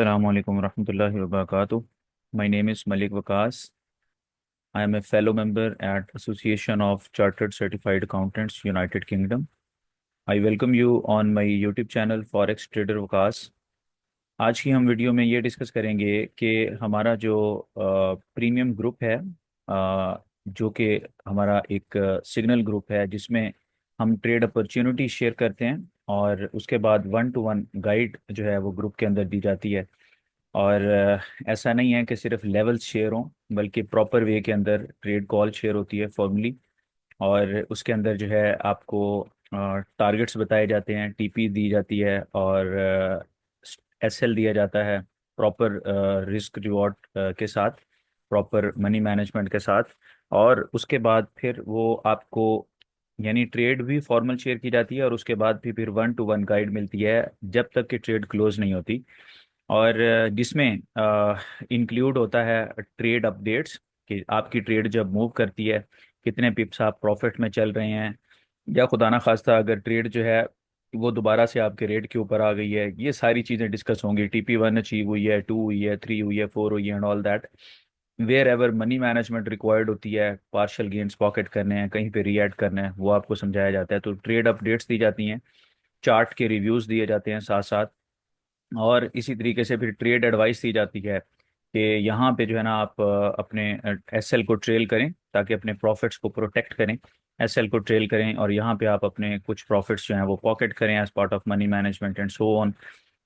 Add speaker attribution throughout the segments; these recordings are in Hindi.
Speaker 1: Assalamu alaikum warahmatullahi wabarakatuh. My name is Malik Waqas. I am a fellow member at Association of Chartered Certified Accountants, United Kingdom. I welcome you on my YouTube channel Forex Trader Waqas. आज की हम वीडियो में ये डिस्कस करेंगे कि हमारा जो प्रीमियम ग्रुप है, जो कि हमारा एक सिग्नल ग्रुप है जिसमें हम ट्रेड अपॉर्चुनिटी शेयर करते हैं और उसके बाद वन टू वन गाइड जो है वो ग्रुप के अंदर दी जाती है। और ऐसा नहीं है कि सिर्फ लेवल्स शेयर हों, बल्कि प्रॉपर वे के अंदर ट्रेड कॉल शेयर होती है फॉर्मली। और उसके अंदर जो है आपको टारगेट्स बताए जाते हैं, टीपी दी जाती है और एसएल दिया जाता है प्रॉपर रिस्क रिवॉर्ड के साथ, प्रॉपर मनी मैनेजमेंट के साथ। और उसके बाद फिर वो आपको यानी ट्रेड भी फॉर्मल शेयर की जाती है और उसके बाद भी फिर वन टू वन गाइड मिलती है जब तक कि ट्रेड क्लोज नहीं होती। और जिसमें इंक्लूड होता है ट्रेड अपडेट्स कि आपकी ट्रेड जब मूव करती है कितने पिप्स आप प्रॉफिट में चल रहे हैं, या खुदा ना खास्ता अगर ट्रेड जो है वो दोबारा से आपके रेट के ऊपर आ गई है। ये सारी चीज़ें डिस्कस होंगी। टीपी वन अचीव हुई है, टू हुई है, थ्री हुई है, फोर हुई है and all that. Wherever money management required होती है, पार्शियल गेन्स पॉकेट करने हैं, कहीं पे रीएड करना है, वो आपको समझाया जाता है। तो ट्रेड अपडेट्स दी जाती हैं, चार्ट के रिव्यूज दिए जाते हैं साथ साथ। और इसी तरीके से फिर ट्रेड एडवाइस दी जाती है कि यहाँ पे जो है ना आप अपने एसएल को ट्रेल करें ताकि अपने प्रॉफिट्स को प्रोटेक्ट करें। एसएल को ट्रेल करें और यहाँ पे आप अपने कुछ प्रॉफिट्स जो हैं वो पॉकेट करें as part of money management and so on.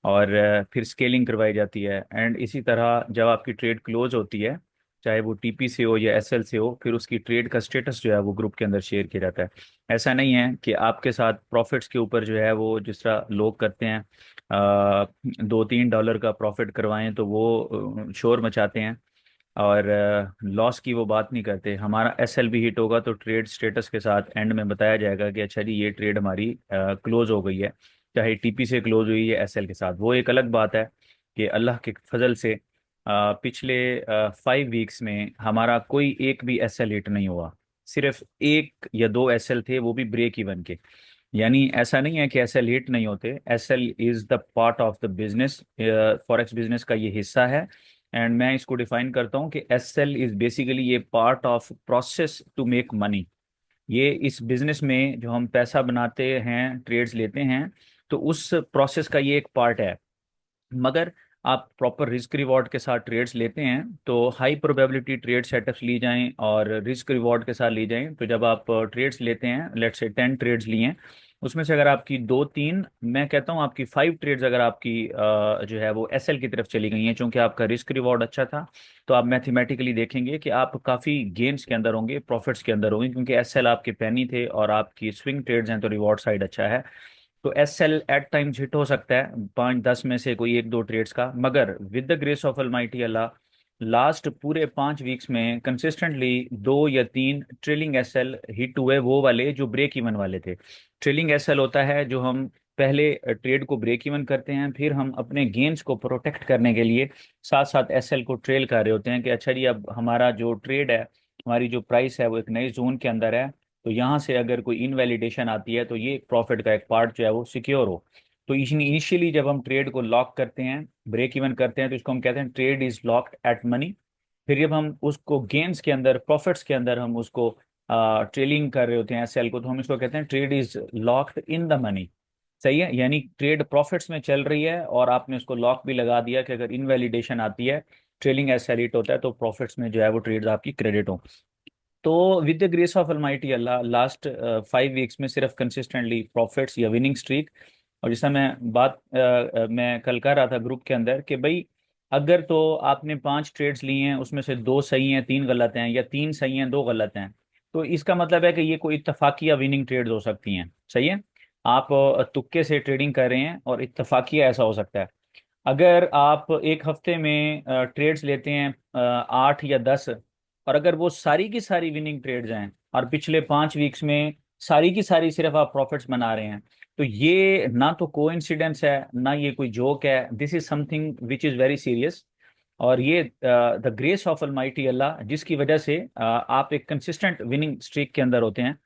Speaker 1: और फिर स्केलिंग करवाई जाती है। एंड इसी तरह जब आपकी ट्रेड क्लोज होती है, चाहे वो टीपी से हो या एसएल से हो, फिर उसकी ट्रेड का स्टेटस जो है वो ग्रुप के अंदर शेयर किया जाता है। ऐसा नहीं है कि आपके साथ प्रॉफिट्स के ऊपर जो है वो जिस तरह लोग करते हैं, $2-3 का प्रॉफिट करवाएं तो वो शोर मचाते हैं और लॉस की वो बात नहीं करते। हमारा एसएल भी हिट होगा तो ट्रेड स्टेटस के साथ एंड में बताया जाएगा कि अच्छा जी ये ट्रेड हमारी क्लोज हो गई है, चाहे टीपी से क्लोज हुई है एसएल के साथ। वो एक अलग बात है कि अल्लाह के फजल से पिछले 5 वीक्स में हमारा कोई एक भी एसएल हिट नहीं हुआ। सिर्फ एक या दो एसएल थे, वो भी ब्रेक इवन के। यानी ऐसा नहीं है कि एसएल हिट नहीं होते, SL is the part of the business, forex business का ये हिस्सा है। एंड मैं इसको डिफाइन करता हूँ कि एसएल इज बेसिकली ये part of process to make money. ये इस बिजनेस में जो हम पैसा बनाते हैं, ट्रेड्स लेते हैं, तो उस प्रोसेस का ये एक पार्ट है। मगर आप प्रॉपर रिस्क रिवॉर्ड के साथ ट्रेड्स लेते हैं तो हाई प्रोबेबिलिटी ट्रेड सेटअप्स ली जाएं और रिस्क रिवॉर्ड के साथ ली जाएं। तो जब आप ट्रेड्स लेते हैं, लेट्स से 10 ट्रेड्स लिए हैं, उसमें से अगर आपकी दो तीन, मैं कहता हूं आपकी 5 ट्रेड्स अगर आपकी जो है वो एसएल की तरफ चली गई हैं, क्योंकि आपका रिस्क रिवॉर्ड अच्छा था, तो आप मैथमेटिकली देखेंगे कि आप काफ़ी गेन्स के अंदर होंगे, प्रॉफिट्स के अंदर होंगे, क्योंकि एसएल आपके पैनी थे और आपकी स्विंग ट्रेड्स हैं तो रिवॉर्ड साइड अच्छा है। तो S L at times hit हो सकता है 5-10 में से कोई एक दो ट्रेड्स का। मगर with the grace of almighty Allah, last पूरे 5 वीक्स में कंसिस्टेंटली दो या तीन ट्रेलिंग एस एल हिट हुए, वो वाले जो ब्रेक इवन वाले थे। ट्रेलिंग एस एल होता है जो हम पहले ट्रेड को ब्रेक इवन करते हैं, फिर हम अपने गेन्स को प्रोटेक्ट करने के लिए साथ साथ एस एल को ट्रेल कर रहे होते हैं कि अच्छा जी अब हमारा जो ट्रेड है, हमारी जो प्राइस है वो एक नए जोन के अंदर है। तो यहाँ से अगर कोई इनवैलिडेशन आती है तो ये प्रॉफिट का एक पार्ट जो है वो सिक्योर हो। तो इनिशियली जब हम ट्रेड को लॉक करते हैं, ब्रेक इवन करते हैं, तो इसको हम कहते हैं trade is locked at money. फिर जब हम उसको गेन्स के अंदर, प्रॉफिट्स के अंदर हम उसको ट्रेलिंग कर रहे होते हैं सेल को, तो हम इसको कहते हैं trade is locked in the money. सही है, यानी ट्रेड प्रॉफिट्स में चल रही है और आपने उसको लॉक भी लगा दिया कि अगर इनवैलिडेशन आती है, ट्रेलिंग एज सेल हिट होता है, तो प्रॉफिट्स में जो है वो ट्रेड्स आपकी क्रेडिट हो। तो with the grace of almighty Allah, last 5 weeks में सिर्फ कंसिस्टेंटली प्रॉफिट्स या विनिंग स्ट्रीक। और जैसा मैं बात मैं कल कर रहा था ग्रुप के अंदर कि भाई अगर तो आपने 5 ट्रेड्स लिए हैं, उसमें से दो सही हैं, तीन गलत हैं, या तीन सही हैं, दो गलत हैं, तो इसका मतलब है कि ये कोई इत्तफाकिया विनिंग ट्रेड्स हो सकती हैं। सही है, आप तुक्के से ट्रेडिंग कर रहे हैं और इत्तफाकिया ऐसा हो सकता है। अगर आप एक हफ्ते में ट्रेड्स लेते हैं 8 या 10, और अगर वो सारी की सारी विनिंग ट्रेड्स हैं और पिछले 5 वीक्स में सारी की सारी सिर्फ आप प्रॉफिट्स बना रहे हैं, तो ये ना तो कोइंसिडेंस है ना ये कोई जोक है, this is something which is very serious. और ये द ग्रेस ऑफ अलमाइटी अल्लाह, जिसकी वजह से आप एक कंसिस्टेंट विनिंग स्ट्रीक के अंदर होते हैं।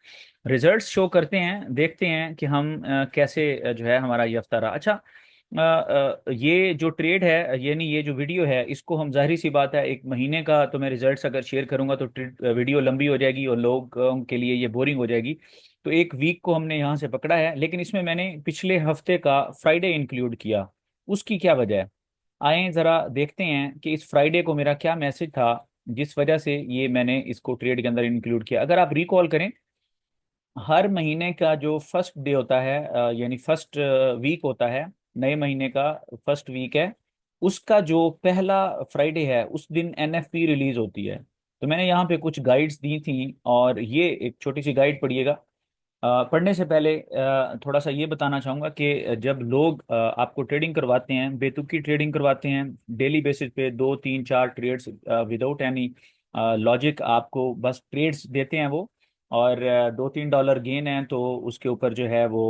Speaker 1: रिजल्ट्स शो करते हैं, देखते हैं कि हम कैसे जो है हमारा ये हफ्ता रहा। अच्छा, ये जो ट्रेड है, यानी ये जो वीडियो है, इसको हम, जाहिर सी बात है, एक महीने का तो मैं रिजल्ट्स अगर शेयर करूंगा तो वीडियो लंबी हो जाएगी और लोगों के लिए ये बोरिंग हो जाएगी। तो एक वीक को हमने यहाँ से पकड़ा है, लेकिन इसमें मैंने पिछले हफ्ते का फ्राइडे इंक्लूड किया। उसकी क्या वजह है, आए जरा देखते हैं कि इस फ्राइडे को मेरा क्या मैसेज था जिस वजह से ये मैंने इसको ट्रेड के अंदर इंक्लूड किया। अगर आप रिकॉल करें, हर महीने का जो फर्स्ट डे होता है, यानी फर्स्ट वीक होता है, नए महीने का फर्स्ट वीक है, उसका जो पहला फ्राइडे है उस दिन एनएफपी रिलीज होती है। तो मैंने यहाँ पे कुछ गाइड्स दी थी, और ये एक छोटी सी गाइड पढ़िएगा। पढ़ने से पहले थोड़ा सा ये बताना चाहूँगा कि जब लोग आपको ट्रेडिंग करवाते हैं, बेतुकी ट्रेडिंग करवाते हैं, डेली बेसिस पे 2 3 4 ट्रेड्स विदाउट एनी लॉजिक आपको बस ट्रेड्स देते हैं वो, और $2 3 गेन है तो उसके ऊपर जो है वो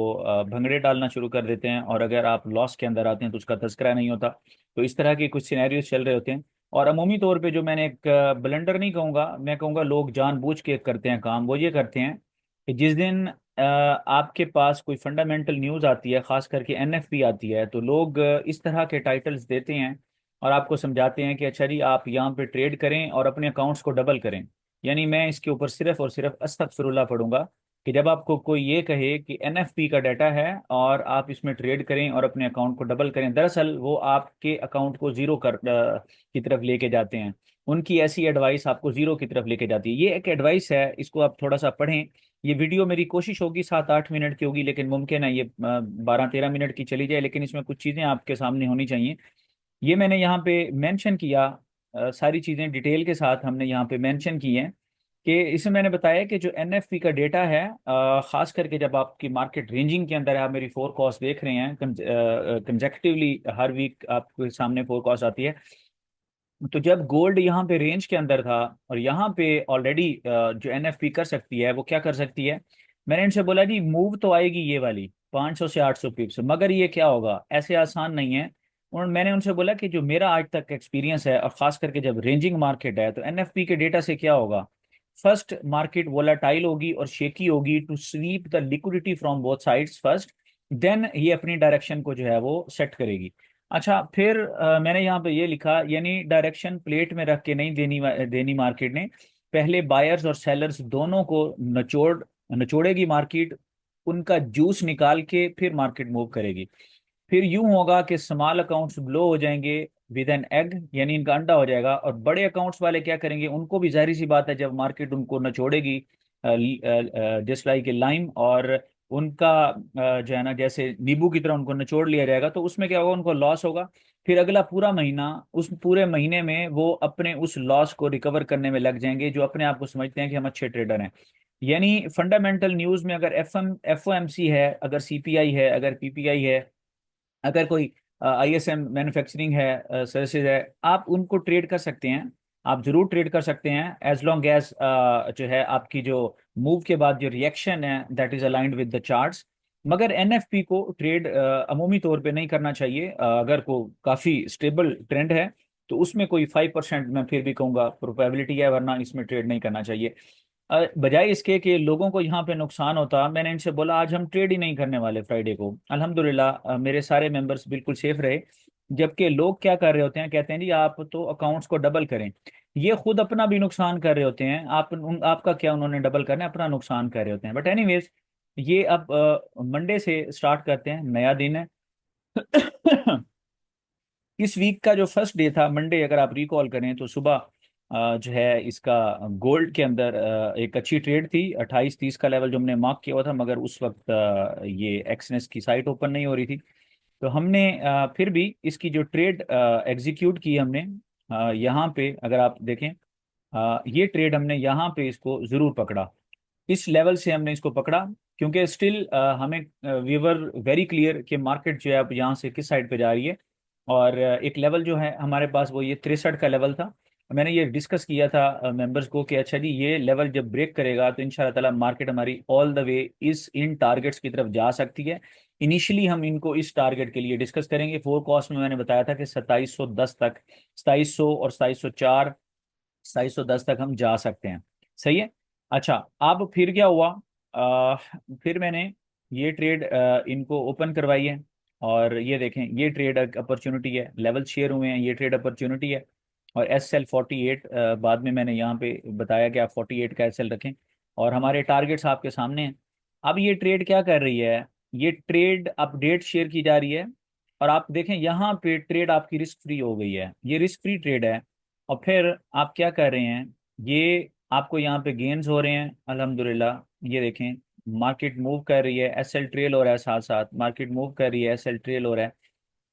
Speaker 1: भंगड़े डालना शुरू कर देते हैं, और अगर आप लॉस के अंदर आते हैं तो उसका तज़किरा नहीं होता। तो इस तरह के कुछ सिनेरियोज चल रहे होते हैं। और अमूमी तौर पे जो मैंने एक ब्लंडर नहीं कहूँगा, मैं कहूँगा लोग जानबूझ के करते हैं काम, वो ये करते हैं कि जिस दिन आपके पास कोई फंडामेंटल न्यूज़ आती है, खास करके एनएफपी आती है, तो लोग इस तरह के टाइटल्स देते हैं और आपको समझाते हैं कि अच्छा जी आप यहाँ पे ट्रेड करें और अपने अकाउंट्स को डबल करें। यानी मैं इसके ऊपर सिर्फ और सिर्फ अस्तगफिरुल्लाह पढ़ूंगा कि जब आपको कोई ये कहे कि एनएफपी का डाटा है और आप इसमें ट्रेड करें और अपने अकाउंट को डबल करें, दरअसल वो आपके अकाउंट को जीरो की तरफ लेके जाते हैं। उनकी ऐसी एडवाइस आपको जीरो की तरफ लेके जाती है। ये एक एडवाइस है, इसको आप थोड़ा सा पढ़ें। ये वीडियो मेरी कोशिश होगी 7 8 मिनट की होगी, लेकिन मुमकिन है ये 12 13 मिनट की चली जाए, लेकिन इसमें कुछ चीज़ें आपके सामने होनी चाहिए। ये मैंने यहाँ पे मेंशन किया, सारी चीज़ें डिटेल के साथ हमने यहाँ पे मेंशन की हैं कि इसमें मैंने बताया कि जो एनएफपी का डेटा है, खास करके जब आपकी मार्केट रेंजिंग के अंदर है, आप मेरी फोरकास्ट देख रहे हैं कंजेक्टिवली, हर वीक आपके सामने फोरकास्ट आती है। तो जब गोल्ड यहाँ पे रेंज के अंदर था और यहाँ पे ऑलरेडी जो एनएफपी कर सकती है वो क्या कर सकती है, मैंने इनसे बोला जी मूव तो आएगी ये वाली 500 से 800 पिप्स, मगर ये क्या होगा, ऐसे आसान नहीं है। और मैंने उनसे बोला कि जो मेरा आज तक एक्सपीरियंस है, और खास करके जब रेंजिंग मार्केट है, तो एनएफपी के डेटा से क्या होगा, फर्स्ट मार्केट वोलाटाइल होगी और शेकी होगी to sweep the liquidity from both sides first, then ये अपनी डायरेक्शन को जो है वो सेट करेगी। अच्छा, फिर मैंने यहाँ पे ये लिखा, यानी डायरेक्शन प्लेट में रख के नहीं देनी मार्केट ने, पहले बायर्स और सेलर्स दोनों को नचोड़ेगी मार्केट, उनका जूस निकाल के फिर मार्केट मूव करेगी। फिर यूं होगा कि स्मॉल अकाउंट्स ब्लो हो जाएंगे विद एन एग, यानी इनका अंडा हो जाएगा, और बड़े अकाउंट्स वाले क्या करेंगे, उनको भी जाहिर सी बात है जब मार्केट उनको नचोड़ेगी जस्ट लाइक ए लाइम, और उनका जो है ना, जैसे नींबू की तरह उनको निचोड़ लिया जाएगा, तो उसमें क्या होगा, उनको लॉस होगा। फिर अगला पूरा महीना, उस पूरे महीने में वो अपने उस लॉस को रिकवर करने में लग जाएंगे, जो अपने आप को समझते हैं कि हम अच्छे ट्रेडर हैं। यानी फंडामेंटल न्यूज में अगर एफओएमसी है, अगर सीपीआई है, अगर पीपीआई है, अगर कोई आईएसएम मैन्युफैक्चरिंग है, सर्विसेज है, आप उनको ट्रेड कर सकते हैं। आप जरूर ट्रेड कर सकते हैं एज लॉन्ग एज जो है आपकी जो मूव के बाद जो रिएक्शन है that is aligned with the charts. मगर एनएफपी को ट्रेड अमूमी तौर पे नहीं करना चाहिए। अगर को काफ़ी स्टेबल ट्रेंड है तो उसमें कोई 5% मैं फिर भी कहूँगा प्रोबेबिलिटी है, वरना इसमें ट्रेड नहीं करना चाहिए। बजाय इसके कि लोगों को यहाँ पे नुकसान होता, मैंने इनसे बोला आज हम ट्रेड ही नहीं करने वाले फ्राइडे को। अल्हम्दुलिल्लाह मेरे सारे मेंबर्स बिल्कुल सेफ रहे। जबकि लोग क्या कर रहे होते हैं, कहते हैं जी आप तो अकाउंट्स को डबल करें, ये खुद अपना भी नुकसान कर रहे होते हैं। आपका क्या उन्होंने डबल करना है, अपना नुकसान कर रहे होते हैं। बट एनीवेज, ये अब मंडे से स्टार्ट करते हैं, नया दिन है। इस वीक का जो फर्स्ट डे था मंडे, अगर आप रिकॉल करें तो सुबह जो है इसका गोल्ड के अंदर एक अच्छी ट्रेड थी, 28 30 का लेवल जो हमने मार्क किया हुआ था, मगर उस वक्त ये एक्सनेस की साइट ओपन नहीं हो रही थी। तो हमने फिर भी इसकी जो ट्रेड एग्जीक्यूट की हमने, यहाँ पे अगर आप देखें, ये ट्रेड हमने यहाँ पे इसको ज़रूर पकड़ा, इस लेवल से हमने इसको पकड़ा, क्योंकि स्टिल हमें वी वर वेरी क्लियर कि मार्केट जो है अब यहाँ से किस साइड पे जा रही है। और एक लेवल जो है हमारे पास वो ये 63 का लेवल था। मैंने ये डिस्कस किया था मेंबर्स को कि अच्छा जी ये लेवल जब ब्रेक करेगा तो इंशाल्लाह ताला मार्केट हमारी ऑल द वे इस इन टारगेट्स की तरफ जा सकती है। इनिशियली हम इनको इस टारगेट के लिए डिस्कस करेंगे। फोरकास्ट में मैंने बताया था कि 2710 तक, 2700 और 2704, 2710 तक हम जा सकते हैं। सही है। अच्छा, अब फिर क्या हुआ, फिर मैंने ये ट्रेड इनको ओपन करवाई है। और ये देखें ये ट्रेड अपॉर्चुनिटी है, लेवल शेयर हुए हैं, ये ट्रेड अपॉर्चुनिटी है। और एस एल 48 बाद में मैंने यहाँ पे बताया कि आप 48 का एस एल रखें, और हमारे टारगेट्स आपके सामने हैं। अब ये ट्रेड क्या कर रही है, ये ट्रेड अपडेट शेयर की जा रही है, और आप देखें यहाँ पे ट्रेड आपकी रिस्क फ्री हो गई है, ये रिस्क फ्री ट्रेड है। और फिर आप क्या कर रहे हैं, ये आपको यहाँ पे गेन्स हो रहे हैं अल्हम्दुलिल्लाह। ये देखें मार्केट मूव कर रही है, एस एल ट्रेल हो रहा है, साथ साथ मार्केट मूव कर रही है, एस एल ट्रेल हो रहा है।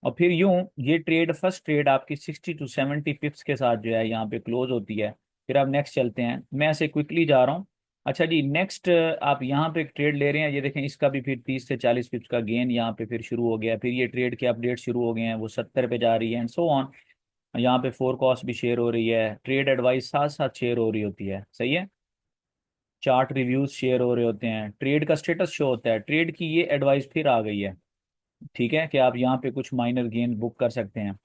Speaker 1: और फिर यूं ये ट्रेड फर्स्ट ट्रेड आपकी 60 to 70 पिप्स के साथ जो है यहाँ पे क्लोज होती है। फिर आप नेक्स्ट चलते हैं, मैं ऐसे क्विकली जा रहा हूँ। अच्छा जी, नेक्स्ट आप यहाँ पे एक ट्रेड ले रहे हैं, ये देखें इसका भी फिर 30 से 40 पिप्स का गेन यहाँ पे फिर शुरू हो गया। फिर ये ट्रेड के अपडेट शुरू हो गए हैं, वो 70 पे जा रही है एंड सो ऑन। यहाँ पे फोर कॉस्ट भी शेयर हो रही है, ट्रेड एडवाइस साथ साथ शेयर हो रही होती है, सही है। चार्ट रिव्यूज शेयर हो रहे होते हैं, ट्रेड का स्टेटस शो होता है, ट्रेड की ये एडवाइस फिर आ गई है, ठीक है, कि आप यहाँ पे कुछ माइनर गेन बुक कर सकते हैं।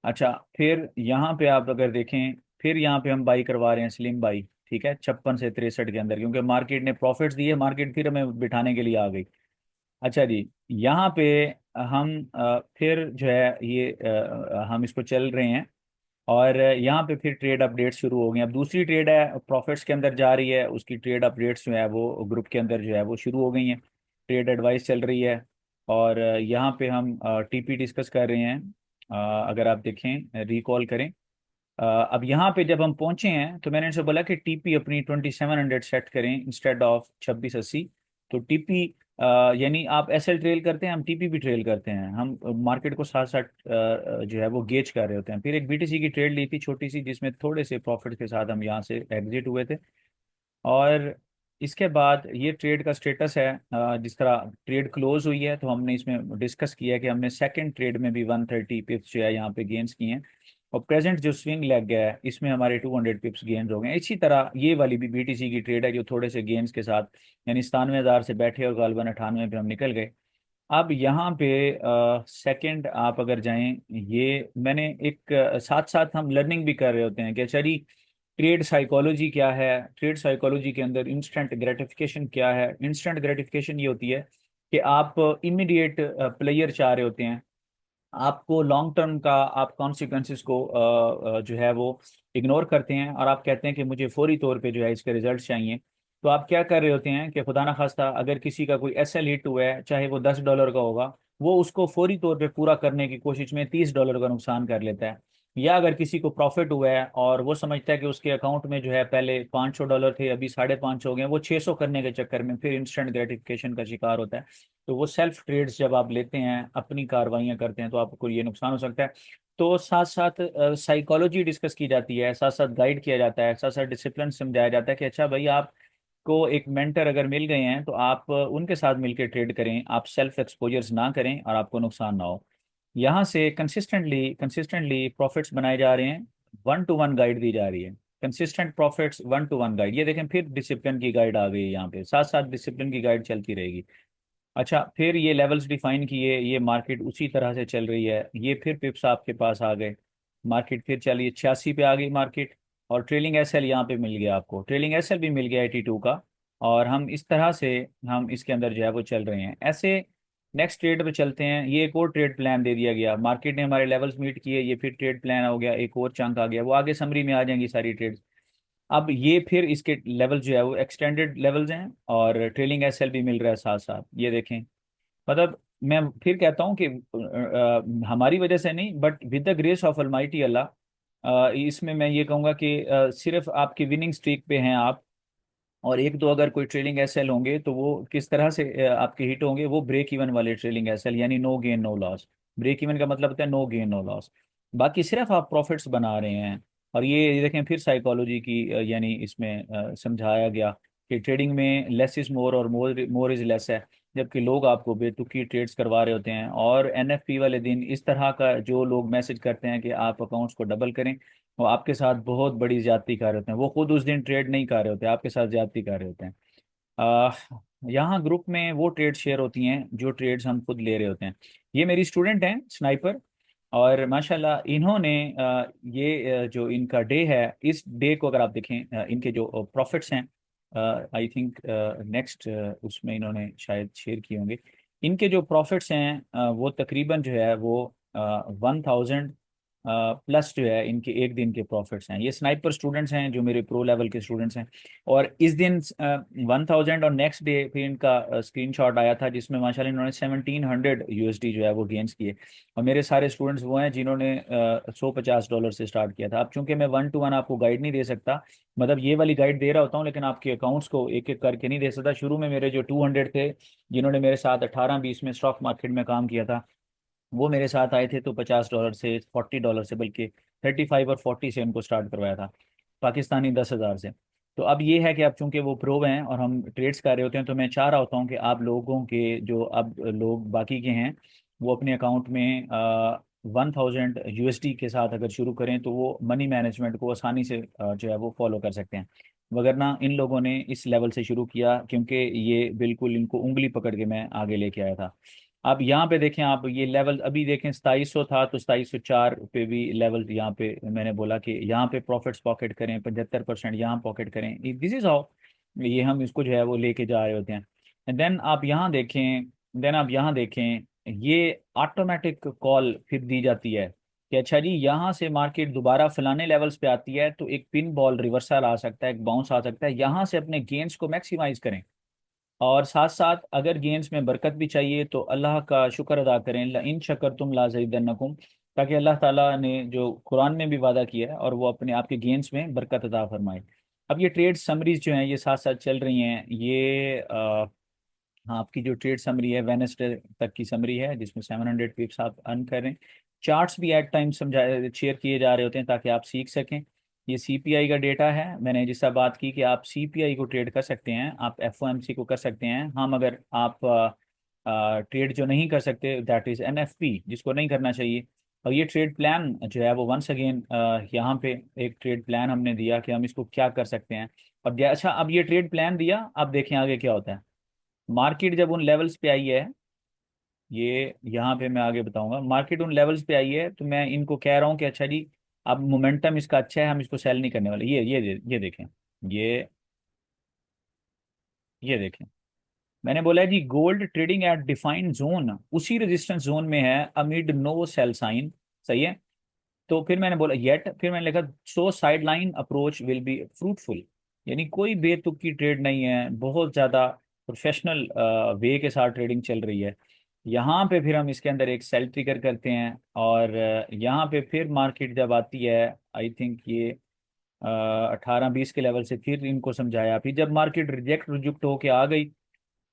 Speaker 1: अच्छा, फिर यहाँ पे आप अगर देखें, फिर यहाँ पे हम बाई करवा रहे हैं स्लिम बाई, ठीक है, 56 से 63 के अंदर, क्योंकि मार्केट ने प्रॉफिट्स दिए, मार्केट फिर हमें बिठाने के लिए आ गई। अच्छा जी, यहाँ पे हम फिर जो है ये हम इसको चल रहे हैं, और यहाँ पे फिर ट्रेड अपडेट शुरू हो गए। अब दूसरी ट्रेड है प्रॉफिट्स के अंदर जा रही है, उसकी ट्रेड अपडेट्स जो है वो ग्रुप के अंदर जो है वो शुरू हो गई हैं, ट्रेड एडवाइस चल रही है। और यहाँ पे हम टीपी डिस्कस कर रहे हैं। अगर आप देखें रिकॉल करें, अब यहाँ पे जब हम पहुंचे हैं तो मैंने इनसे बोला कि टीपी अपनी 2700 सेट करें इंस्टेड ऑफ 2680। तो टीपी यानी आप एसएल ट्रेल करते हैं, हम टीपी भी ट्रेल करते हैं, हम मार्केट को साथ साथ जो है वो गेज कर रहे होते हैं। फिर एक बीटीसी की ट्रेड ली थी छोटी सी, जिसमें थोड़े से प्रॉफिट के साथ हम यहाँ से एग्जिट हुए थे। और इसके बाद ये ट्रेड का स्टेटस है, जिस तरह ट्रेड क्लोज हुई है तो हमने इसमें डिस्कस किया कि हमने सेकंड ट्रेड में भी 130 पिप्स जो है यहाँ पे गेन्स किए हैं। और प्रेजेंट जो स्विंग लग गया है इसमें हमारे 200 पिप्स गेन्स हो गए हैं। इसी तरह ये वाली भी बीटीसी की ट्रेड है जो थोड़े से गेन्स के साथ, यानी 97,000 से बैठे और गालबन 98 पे हम निकल गए। अब यहाँ पे सेकंड आप अगर जाएं, ये मैंने एक साथ साथ हम लर्निंग भी कर रहे होते हैं कि चलिए ट्रेड साइकोलॉजी क्या है, ट्रेड साइकोलॉजी के अंदर इंस्टेंट ग्रेटिफिकेशन क्या है। इंस्टेंट ग्रेटिफिकेशन ये होती है कि आप इमीडिएट प्लेयर चाह रहे होते हैं, आपको लॉन्ग टर्म का आप कॉन्सिक्वेंसेस को जो है वो इग्नोर करते हैं, और आप कहते हैं कि मुझे फौरी तौर पे जो है इसके रिजल्ट चाहिए। तो आप क्या कर रहे होते हैं कि खुदा ना खास्ता अगर किसी का कोई एसएल हिट हुआ है, चाहे वो $10 का होगा, वो उसको फौरी तौर पे पूरा करने की कोशिश में $30 का नुकसान कर लेता है। या अगर किसी को प्रॉफिट हुआ है और वो समझता है कि उसके अकाउंट में जो है पहले $500 थे, अभी 550 हो गए, वो 600 करने के चक्कर में फिर इंस्टेंट ग्रेटिफिकेशन का शिकार होता है। तो वो सेल्फ ट्रेड्स जब आप लेते हैं, अपनी कार्रवाइयाँ करते हैं, तो आपको ये नुकसान हो सकता है। तो साथ साथ साइकोलॉजी डिस्कस की जाती है, साथ साथ गाइड किया जाता है, साथ साथ डिसिप्लिन समझाया जाता है कि अच्छा भाई आपको एक मेंटर अगर मिल गए हैं तो आप उनके साथ मिलकर ट्रेड करें, आप सेल्फ एक्सपोजर्स ना करें और आपको नुकसान ना हो। यहाँ से कंसिस्टेंटली कंसिस्टेंटली प्रॉफिट्स बनाए जा रहे हैं, 1 to 1 गाइड दी जा रही है, कंसिस्टेंट प्रॉफिट्स 1 to 1 गाइड। ये देखें फिर डिसिप्लिन की गाइड आ गई है, यहाँ पे साथ साथ डिसिप्लिन की गाइड चलती रहेगी। अच्छा, फिर ये लेवल्स डिफाइन किए, ये मार्केट उसी तरह से चल रही है, ये फिर पिप्स आपके पास आ गए, मार्केट फिर चलिए 86 पे आ गई मार्केट। और ट्रेलिंग एसएल यहाँ पे मिल गया, आपको ट्रेलिंग एसएल भी मिल गया 82 का। और हम इस तरह से हम इसके अंदर जो है वो चल रहे हैं ऐसे। नेक्स्ट ट्रेड पे चलते हैं, ये एक और ट्रेड प्लान दे दिया गया, मार्केट ने हमारे लेवल्स मीट किए, ये फिर ट्रेड प्लान हो गया, एक और चंक आ गया, वो आगे समरी में आ जाएंगी सारी ट्रेड। अब ये फिर इसके लेवल जो है वो एक्सटेंडेड लेवल्स हैं, और ट्रेलिंग एसएल भी मिल रहा है साथ साथ, ये देखें। मतलब मैं फिर कहता हूँ कि हमारी वजह से नहीं, but with the grace of almighty Allah, इसमें मैं ये कहूँगा कि सिर्फ आपकी विनिंग स्ट्रीक पे हैं आप, और एक दो अगर कोई ट्रेलिंग एसएल होंगे तो वो किस तरह से आपके हिट होंगे, वो ब्रेक इवन वाले ट्रेलिंग एसएल, यानी no gain no loss. Break even का मतलब होता है नो गेन नो लॉस, बाकी सिर्फ आप प्रॉफिट्स बना रहे हैं। और ये देखें फिर साइकोलॉजी की यानी इसमें समझाया गया कि ट्रेडिंग में लेस इज मोर और मोर मोर इज लेस है, जबकि लोग आपको बेतुकी ट्रेड्स करवा रहे होते हैं। और एनएफपी वाले दिन इस तरह का जो लोग मैसेज करते हैं कि आप अकाउंट्स को डबल करें, वो आपके साथ बहुत बड़ी ज्यादती कर रहे होते हैं, वो खुद उस दिन ट्रेड नहीं कर रहे होते, आपके साथ ज्यादती कर रहे होते हैं। आ, यहाँ ग्रुप में वो ट्रेड शेयर होती हैं जो ट्रेड्स हम खुद ले रहे होते हैं। ये मेरी स्टूडेंट हैं स्नाइपर, और माशाल्लाह इन्होंने ये जो इनका डे है, इस डे को अगर आप देखें, इनके जो प्रॉफिट्स हैं, आई थिंक नेक्स्ट उसमें इन्होंने शायद शेयर किए होंगे। इनके जो प्रॉफिट्स हैं वो तकरीबन जो है वो 1000 प्लस जो है इनके एक दिन के प्रॉफिट्स हैं। ये स्नाइपर स्टूडेंट्स हैं जो मेरे प्रो लेवल के स्टूडेंट्स हैं। और इस दिन 1000 और नेक्स्ट डे फिर इनका स्क्रीनशॉट आया था जिसमें माशाल्लाह इन्होंने 1700 USD जो है वो गेंस किए। और मेरे सारे स्टूडेंट्स वो हैं जिन्होंने $150 से स्टार्ट किया था। अब चूंकि मैं 1 to 1 आपको गाइड नहीं दे सकता, मतलब ये वाली गाइड दे रहा होता हूँ लेकिन आपके अकाउंट्स को एक एक करके नहीं दे सकता। शुरू में मेरे जो 200 थे जिन्होंने मेरे साथ 18-20 में स्टॉक मार्केट में काम किया था, वो मेरे साथ आए थे तो $50 से, $40 से, बल्कि 35 और 40 से उनको स्टार्ट करवाया था, पाकिस्तानी 10,000 से। तो अब ये है कि अब चूंकि वो प्रो हैं और हम ट्रेड्स कर रहे होते हैं, तो मैं चाह रहा होता हूँ कि आप लोगों के जो अब लोग बाकी के हैं वो अपने अकाउंट में 1000 USD के साथ अगर शुरू करें तो वो मनी मैनेजमेंट को आसानी से जो है वो फॉलो कर सकते हैं। वगरना इन लोगों ने इस लेवल से शुरू किया क्योंकि ये बिल्कुल इनको उंगली पकड़ के मैं आगे लेके आया था। आप यहाँ पे देखें, आप ये लेवल अभी देखें, 2700 था तो 2704 पे भी लेवल यहाँ पे मैंने बोला कि यहाँ पे प्रॉफिट्स पॉकेट करें, 75% यहाँ पॉकेट करें। दिस इज हाउ ये हम इसको जो है वो लेके जा रहे होते हैं। एंड देन आप यहाँ देखें, ये ऑटोमेटिक कॉल फिर दी जाती है कि अच्छा जी यहाँ से मार्केट दोबारा फलाने लेवल्स पे आती है तो एक पिन बॉल रिवर्सल आ सकता है, एक बाउंस आ सकता है, यहाँ से अपने गेन्स को मैक्सिमाइज करें। और साथ साथ अगर गेम्स में बरकत भी चाहिए तो अल्लाह का शुक्र अदा करें, इन शकर तुम लाज़िदन्नकुम, ताकि अल्लाह ताला ने जो कुरान में भी वादा किया है और वो अपने आपके गेम्स में बरकत अदा फरमाए। अब ये ट्रेड समरीज जो हैं ये साथ साथ चल रही हैं। ये हाँ, आपकी जो ट्रेड समरी है वेनसडे तक की समरी है जिसमें 700 पिप्स आप अर्न कर रहे हैं। चार्ट्स भी एट टाइम समझा शेयर किए जा रहे होते हैं ताकि आप सीख सकें। ये सीपीआई का डेटा है, मैंने जिससे बात की कि आप सीपीआई को ट्रेड कर सकते हैं, आप एफओएमसी को कर सकते हैं। हाँ, मगर आप ट्रेड जो नहीं कर सकते दैट इज एनएफपी, जिसको नहीं करना चाहिए। और ये ट्रेड प्लान जो है वो वंस अगेन यहाँ पे एक ट्रेड प्लान हमने दिया कि हम इसको क्या कर सकते हैं। और अच्छा, अब ये ट्रेड प्लान दिया, अब देखें आगे क्या होता है। मार्केट जब उन लेवल्स पे आई है, ये यहाँ पे मैं आगे बताऊंगा, मार्केट उन लेवल्स पे आई है तो मैं इनको कह रहा हूँ कि अच्छा जी अब मोमेंटम इसका अच्छा है, हम इसको सेल नहीं करने वाले। ये देखें, ये ये देखें, मैंने बोला है जी gold trading at defined zone, उसी रेजिस्टेंस जोन में है अमिड नो सेल साइन। सही है। तो फिर मैंने बोला येट, फिर मैंने लिखा so side line approach will be fruitful, यानी कोई बेतुकी ट्रेड नहीं है, बहुत ज़्यादा प्रोफेशनल वे के साथ ट्रेडिंग चल रही है। यहाँ पे फिर हम इसके अंदर एक सेल ट्रिगर करते हैं और यहाँ पे फिर मार्केट जब आती है, आई थिंक ये 18-20 के लेवल से फिर इनको समझाया। फिर जब मार्केट रिजेक्ट रिजुक्ट होके आ गई,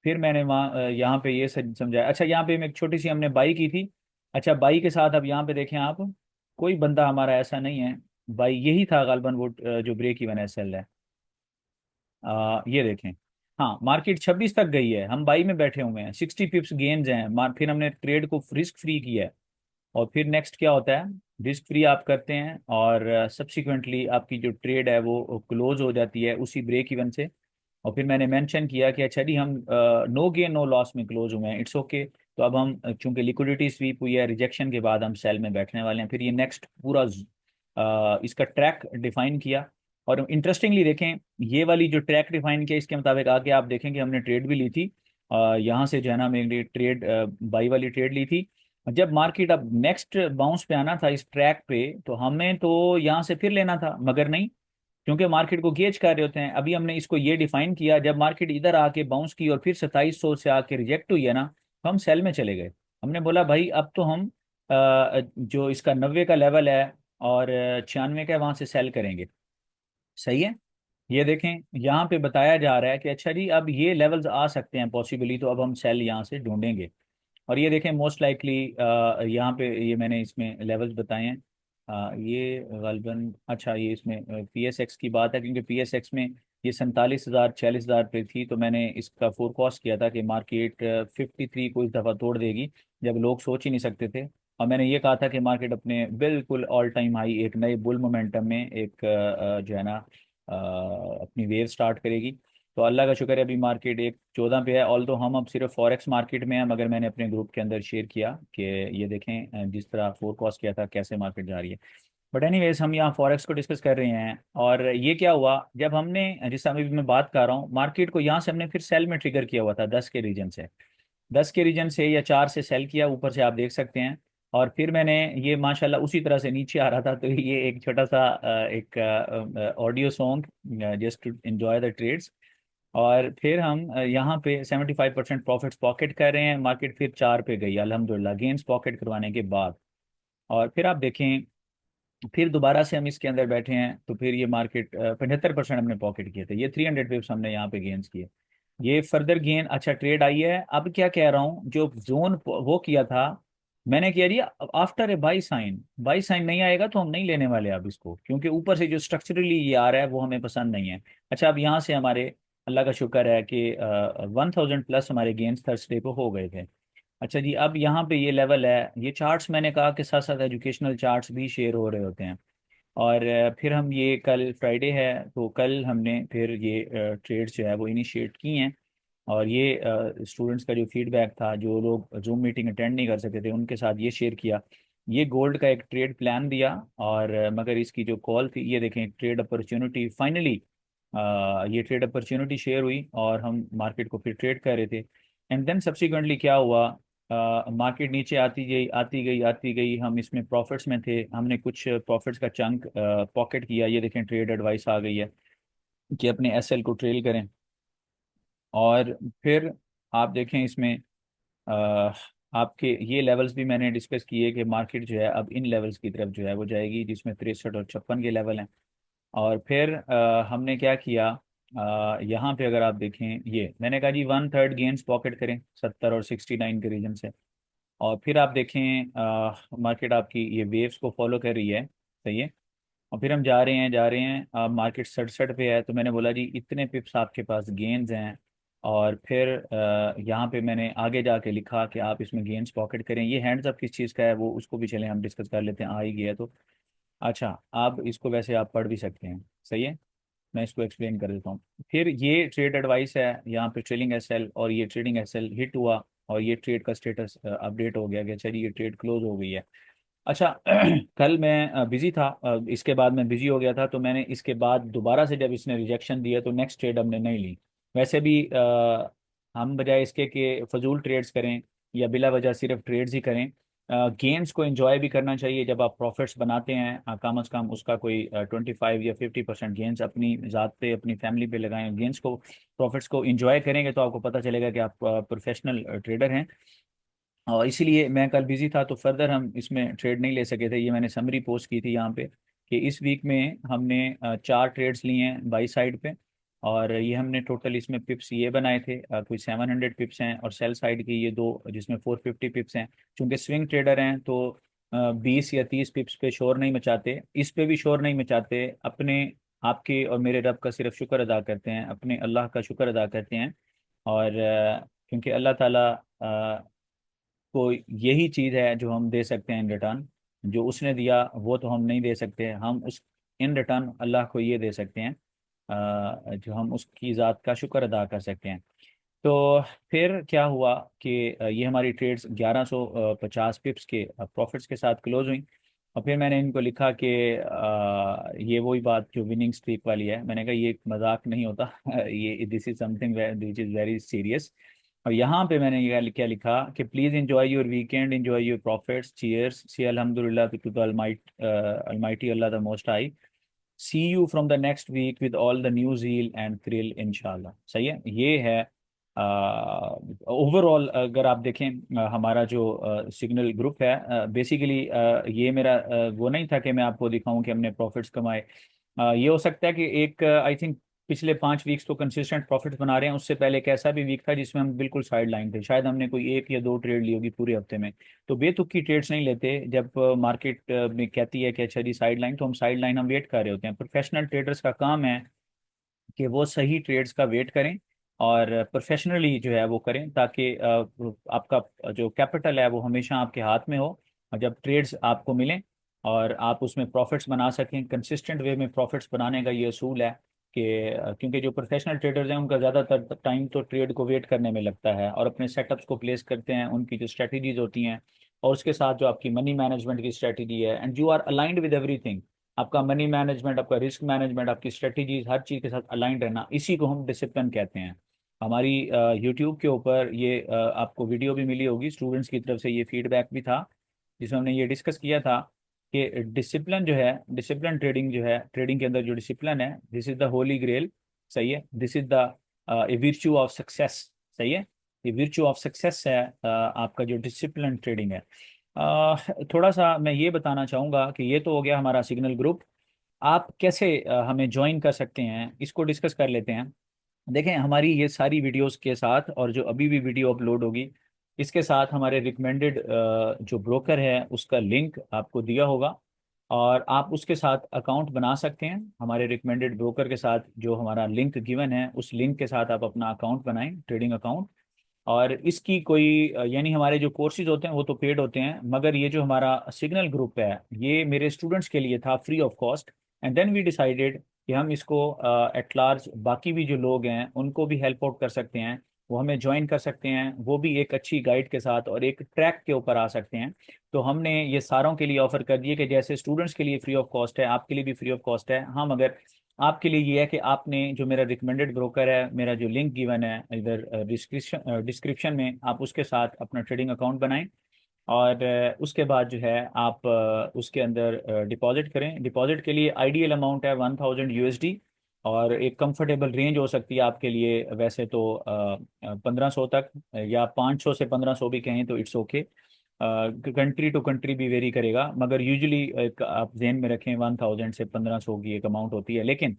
Speaker 1: फिर मैंने वहाँ यहाँ पे ये समझाया। अच्छा, यहाँ पे मैं एक छोटी सी हमने बाई की थी। अच्छा, बाई के साथ अब यहाँ पे देखें आप, कोई बंदा हमारा ऐसा नहीं है, बाई यही था गालबन वो जो ब्रेक इवन एसएल है। ये देखें, हाँ मार्केट 26 तक गई है, हम बाई में बैठे हुए हैं, 60 पिप्स गेन्स हैं। फिर हमने ट्रेड को रिस्क फ्री किया है। और फिर नेक्स्ट क्या होता है, रिस्क फ्री आप करते हैं और सब्सिक्वेंटली आपकी जो ट्रेड है वो क्लोज हो जाती है उसी ब्रेक इवन से। और फिर मैंने मेंशन किया कि अच्छा जी हम नो गेन नो लॉस में क्लोज हुए हैं, इट्स ओके। तो अब हम चूंकि लिक्विडिटी स्वीप हुई है, रिजेक्शन के बाद हम सेल में बैठने वाले हैं। फिर ये नेक्स्ट पूरा इसका ट्रैक डिफाइन किया। और इंटरेस्टिंगली देखें, ये वाली जो ट्रैक डिफाइन किया इसके मुताबिक आगे आप देखेंगे हमने ट्रेड भी ली थी। यहाँ से जो है ना मैंने ट्रेड बाई वाली ट्रेड ली थी। जब मार्केट अब नेक्स्ट बाउंस पे आना था इस ट्रैक पे, तो हमें तो यहाँ से फिर लेना था, मगर नहीं, क्योंकि मार्केट को गेज कर रहे होते हैं। अभी हमने इसको ये डिफाइन किया, जब मार्केट इधर आके बाउंस की और फिर 2700 से आके रिजेक्ट हुई है ना, तो हम सेल में चले गए। हमने बोला भाई अब तो हम जो इसका 90 का लेवल है और 96 का, वहां से सेल करेंगे। सही है। ये देखें, यहाँ पे बताया जा रहा है कि अच्छा जी अब ये लेवल्स आ सकते हैं पॉसिबली, तो अब हम सेल यहाँ से ढूंढेंगे। और ये देखें मोस्ट लाइकली यहाँ पे ये मैंने इसमें लेवल्स बताए हैं। ये गालबन अच्छा ये इसमें पीएसएक्स की बात है, क्योंकि पीएसएक्स में ये 47,000 46,000 पे थी, तो मैंने इसका फोरकास्ट किया था कि मार्केट 53 को इस दफ़ा तोड़ देगी, जब लोग सोच ही नहीं सकते थे। और मैंने ये कहा था कि मार्केट अपने बिल्कुल ऑल टाइम हाई एक नए बुल मोमेंटम में एक जो है ना अपनी वेव स्टार्ट करेगी। तो अल्लाह का शुक्र है अभी मार्केट एक 14 पे है। ऑल तो हम अब सिर्फ फॉरेक्स मार्केट में हैं, मगर मैंने अपने ग्रुप के अंदर शेयर किया कि ये देखें जिस तरह फोरकास्ट किया था कैसे मार्केट जा रही है। बट एनीवेज हम यहाँ फॉरेक्स को डिस्कस कर रहे हैं। और ये क्या हुआ, जब हमने जिस समय भी मैं बात कर रहा हूँ, मार्केट को यहाँ से हमने फिर सेल में ट्रिगर किया हुआ था 10 के रीजन से। 10 के रीजन से या 4 से सेल किया, ऊपर से आप देख सकते हैं। और फिर मैंने ये माशाल्लाह उसी तरह से नीचे आ रहा था, तो ये एक छोटा सा एक audio song just to enjoy the trades. और फिर हम यहाँ पे 75% प्रॉफिट्स पॉकेट कर रहे हैं। मार्केट फिर 4 पे गई अल्हम्दुलिल्लाह, गेन्स पॉकेट करवाने के बाद। और फिर आप देखें, फिर दोबारा से हम इसके अंदर बैठे हैं, तो फिर ये मार्केट 75% हमने पॉकेट किए थे, ये 300 पिप्स हमने यहाँ पे गेन्स किए। ये फर्दर गेन अच्छा ट्रेड आई है। अब क्या कह रहा हूँ, जो जोन वो किया था मैंने, किया दिया after a by sine. By sine नहीं आएगा तो हम नहीं लेने वाले अब इसको, क्योंकि ऊपर से जो स्ट्रक्चरली ये आ रहा है वो हमें पसंद नहीं है। अच्छा, अब यहाँ से हमारे अल्लाह का शुक्र है कि 1000 प्लस हमारे गेन्स थर्सडे को हो गए थे। अच्छा जी, अब यहाँ पे ये लेवल है। ये चार्ट्स मैंने कहा कि साथ साथ एजुकेशनल चार्ट्स भी शेयर हो रहे होते हैं। और फिर हम ये कल फ्राइडे है, तो कल हमने फिर ये ट्रेड्स जो है वो इनिशिएट की हैं। और ये स्टूडेंट्स का जो फीडबैक था, जो लोग जूम मीटिंग अटेंड नहीं कर सके थे, उनके साथ ये शेयर किया। ये गोल्ड का एक ट्रेड प्लान दिया, और मगर इसकी जो कॉल थी, ये देखें ट्रेड अपॉर्चुनिटी फाइनली, ये ट्रेड अपॉर्चुनिटी शेयर हुई और हम मार्केट को फिर ट्रेड कर रहे थे। एंड देन सब्सिक्वेंटली क्या हुआ, मार्केट नीचे आती गई आती गई आती गई, हम इसमें प्रॉफिट्स में थे, हमने कुछ प्रॉफिट्स का चंक पॉकेट किया। ये देखें ट्रेड एडवाइस आ गई है कि अपने एसएल को ट्रेल करें। और फिर आप देखें इसमें अ, आपके ये लेवल्स भी मैंने डिस्कस किए कि मार्केट जो है अब इन लेवल्स की तरफ जो है वो जाएगी, जिसमें 63 और 56 के लेवल हैं। और फिर हमने क्या किया, यहाँ पे अगर आप देखें, ये मैंने कहा जी 1/3 गेन्स पॉकेट करें 70 और 69 के रीजन से। और फिर आप देखें मार्केट आपकी ये वेव्स को फॉलो कर रही है, सही है। और फिर हम जा रहे हैं जा रहे हैं, मार्केट 67 पे है, तो मैंने बोला जी इतने पिप्स आपके पास गेन्स हैं। और फिर यहाँ पे मैंने आगे जाके लिखा कि आप इसमें गेन्स पॉकेट करें। ये हैंड्स अप किस चीज़ का है वो उसको भी चलें हम डिस्कस कर लेते हैं, आ ही गया तो। अच्छा, आप इसको वैसे आप पढ़ भी सकते हैं, सही है। मैं इसको एक्सप्लेन कर देता हूँ। फिर ये ट्रेड एडवाइस है, यहाँ पे ट्रेलिंग एसएल, और ये ट्रेडिंग एसएल हिट हुआ, और ये ट्रेड का स्टेटस अपडेट हो गया कि चलिए ये ट्रेड क्लोज हो गई है। अच्छा, कल मैं बिजी था, इसके बाद मैं बिजी हो गया था, तो मैंने इसके बाद दोबारा से जब इसने रिजेक्शन दिया तो नेक्स्ट ट्रेड हमने नहीं ली। वैसे भी हम बजाय इसके कि फजूल ट्रेड्स करें या बिला वजह सिर्फ ट्रेड्स ही करें, गेन्स को एंजॉय भी करना चाहिए। जब आप प्रॉफिट्स बनाते हैं, कम अज़ कम उसका कोई 25 या 50% गेन्स अपनी ज़ात पे अपनी फैमिली पे लगाएं। गेन्स को प्रॉफिट्स को एंजॉय करेंगे तो आपको पता चलेगा कि आप प्रोफेशनल ट्रेडर हैं। और इसीलिए मैं कल बिजी था, तो फर्दर हम इसमें ट्रेड नहीं ले सके थे। ये मैंने समरी पोस्ट की थी यहाँ पे कि इस वीक में हमने 4 ट्रेड्स लिए हैं बाई साइड पे। और ये हमने टोटल इसमें पिप्स ये बनाए थे, कोई 700 पिप्स हैं, और सेल साइड की ये दो जिसमें 450 पिप्स हैं। चूंकि स्विंग ट्रेडर हैं तो 20 या 30 पिप्स पे शोर नहीं मचाते, इस पे भी शोर नहीं मचाते, अपने आपके और मेरे रब का सिर्फ शुक्र अदा करते हैं, अपने अल्लाह का शुक्र अदा करते हैं। और क्योंकि अल्लाह ताला को यही चीज़ है जो हम दे सकते हैं इन रिटर्न। जो उसने दिया वो तो हम नहीं दे सकते, हम उस इन रिटर्न अल्लाह को ये दे सकते हैं जो हम उसकी ज़ात का शुक्र अदा कर सकते हैं। तो फिर क्या हुआ कि ये हमारी ट्रेड्स 1150 पिप्स के प्रॉफिट्स के साथ क्लोज हुई। और फिर मैंने इनको लिखा कि ये वही बात जो विनिंग स्ट्रीक वाली है, मैंने कहा ये एक मजाक नहीं होता, ये this is something which is very serious. और यहाँ पे मैंने ये क्या लिखा कि please enjoy your weekend, enjoy your profits, cheers, see अल्हम्दुलिल्लाह to the almighty Allah the most high, see you from the next week with all the new zeal and thrill इंशाल्लाह। सही है, ये है ओवरऑल। अगर आप देखें हमारा जो सिग्नल ग्रुप है, बेसिकली ये मेरा वो नहीं था कि मैं आपको दिखाऊं कि हमने प्रॉफिट्स कमाए। ये हो सकता है कि एक आई थिंक पिछले 5 वीक्स तो कंसिस्टेंट प्रॉफिट्स बना रहे हैं, उससे पहले एक ऐसा भी वीक था जिसमें हम बिल्कुल साइड लाइन थे, शायद हमने कोई 1 या 2 ट्रेड ली होगी पूरे हफ्ते में। तो बेतुकी ट्रेड्स नहीं लेते, जब मार्केट में कहती है कि अच्छा जी साइड लाइन, तो हम साइड लाइन हम वेट कर रहे होते हैं। प्रोफेशनल ट्रेडर्स का काम है कि वो सही ट्रेड्स का वेट करें और प्रोफेशनली जो है वो करें, ताकि आपका जो कैपिटल है वो हमेशा आपके हाथ में हो, और जब ट्रेड्स आपको मिलें और आप उसमें प्रॉफिट्स बना सकें। कंसिस्टेंट वे में प्रॉफिट्स बनाने का ये असूल है कि क्योंकि जो प्रोफेशनल ट्रेडर्स हैं उनका ज़्यादातर टाइम तो ट्रेड को वेट करने में लगता है, और अपने सेटअप्स को प्लेस करते हैं, उनकी जो स्ट्रेटजीज होती हैं, और उसके साथ जो आपकी मनी मैनेजमेंट की स्ट्रेटजी है, and you are aligned with everything. आपका मनी मैनेजमेंट, आपका रिस्क मैनेजमेंट, आपकी स्ट्रेटजीज, हर चीज़ के साथ अलाइंड रहना, इसी को हम डिसिप्लिन कहते हैं। हमारी यूट्यूब के ऊपर ये आपको वीडियो भी मिली होगी, स्टूडेंट्स की तरफ से ये फीडबैक भी था, जिसमें हमने ये डिस्कस किया था कि डिसिप्लिन जो है, डिसिप्लिन ट्रेडिंग जो है, ट्रेडिंग के अंदर जो डिसिप्लिन है, this is the holy grail. सही है, this is the virtue of success. सही है, ये विर्च्यू ऑफ सक्सेस है आपका जो डिसिप्लिन ट्रेडिंग है। थोड़ा सा मैं ये बताना चाहूँगा कि ये तो हो गया हमारा सिग्नल ग्रुप। आप कैसे हमें ज्वाइन कर सकते हैं, इसको डिस्कस कर लेते हैं। देखें, हमारी ये सारी वीडियोस के साथ और जो अभी भी वीडियो अपलोड होगी, इसके साथ हमारे रिकमेंडेड जो ब्रोकर है उसका लिंक आपको दिया होगा, और आप उसके साथ अकाउंट बना सकते हैं। हमारे रिकमेंडेड ब्रोकर के साथ जो हमारा लिंक गिवन है, उस लिंक के साथ आप अपना अकाउंट बनाएं, ट्रेडिंग अकाउंट। और इसकी कोई यानी हमारे जो कोर्सेज होते हैं वो तो पेड होते हैं, मगर ये जो हमारा सिग्नल ग्रुप है, ये मेरे स्टूडेंट्स के लिए था free of cost. And then we decided कि हम इसको एट लार्ज बाकी भी जो लोग हैं उनको भी हेल्प आउट कर सकते हैं, वो हमें ज्वाइन कर सकते हैं, वो भी एक अच्छी गाइड के साथ और एक ट्रैक के ऊपर आ सकते हैं। तो हमने ये सारों के लिए ऑफर कर दिए कि जैसे स्टूडेंट्स के लिए फ्री ऑफ कॉस्ट है, आपके लिए भी फ्री ऑफ कॉस्ट है। हाँ, मगर आपके लिए ये है कि आपने जो मेरा रिकमेंडेड ब्रोकर है, मेरा जो लिंक गिवन है इधर डिस्क्रिप्शन डिस्क्रिप्शन में, आप उसके साथ अपना ट्रेडिंग अकाउंट बनाएं। और उसके बाद जो है आप उसके अंदर डिपॉजिट करें। डिपॉजिट के लिए आइडियल अमाउंट है 1000 USD, और एक कंफर्टेबल रेंज हो सकती है आपके लिए वैसे तो 1500 तक, या 500 से 1500 भी कहें तो it's okay. Country to country भी वेरी करेगा, मगर यूजुअली एक आप जहन में रखें 1000 से 1500 की एक अमाउंट होती है। लेकिन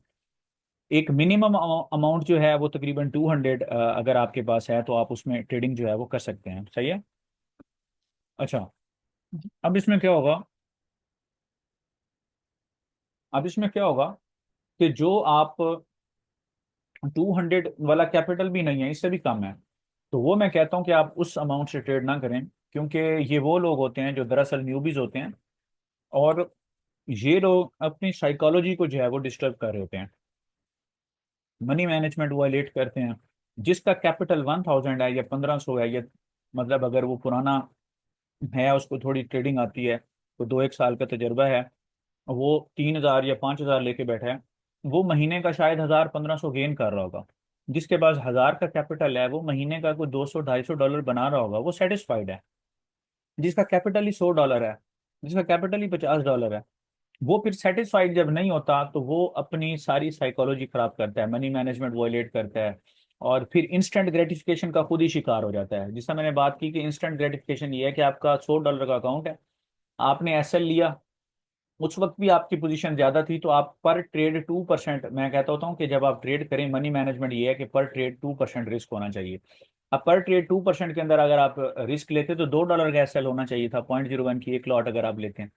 Speaker 1: एक मिनिमम अमाउंट जो है वो तकरीबन 200 अगर आपके पास है, तो आप उसमें ट्रेडिंग जो है वो कर सकते हैं। सही है। अच्छा, अब इसमें क्या होगा, अब इसमें क्या होगा कि जो आप 200 वाला कैपिटल भी नहीं है, इससे भी कम है, तो वो मैं कहता हूँ कि आप उस अमाउंट से ट्रेड ना करें, क्योंकि ये वो लोग होते हैं जो दरअसल न्यूबीज होते हैं, और ये लोग अपनी साइकोलॉजी को जो है वो डिस्टर्ब कर रहे होते हैं, मनी मैनेजमेंट वायलेट करते हैं। जिसका कैपिटल 1000 है या 1500 है, या मतलब अगर वो पुराना है, उसको थोड़ी ट्रेडिंग आती है, तो 2 1 साल का तजर्बा है, वो 3000 या 5000 लेके बैठा है, वो महीने का शायद 1000 1500 गेन कर रहा होगा। जिसके पास 1000 का कैपिटल है, वो महीने का कोई 200 250 डॉलर बना रहा होगा, वो सेटिस्फाइड है। जिसका कैपिटल ही $100 है, जिसका कैपिटल ही $50 है, वो फिर सेटिस्फाइड जब नहीं होता, तो वो अपनी सारी साइकोलॉजी खराब करता है, मनी मैनेजमेंट वायलेट करता है, और फिर इंस्टेंट ग्रेटिफिकेशन का खुद ही शिकार हो जाता है। जिससे मैंने बात की कि इंस्टेंट ग्रेटिफिकेशन ये है कि आपका $100 का अकाउंट है, आपने एसएल लिया, उस वक्त भी आपकी पोजीशन ज्यादा थी, तो आप पर ट्रेड 2%, मैं कहता होता हूँ कि जब आप ट्रेड करें, मनी मैनेजमेंट ये है कि पर ट्रेड 2% रिस्क होना चाहिए। अब पर ट्रेड 2% के अंदर अगर आप रिस्क लेते तो $2 का एसएल होना चाहिए था, 0.01 की एक लॉट अगर आप लेते हैं,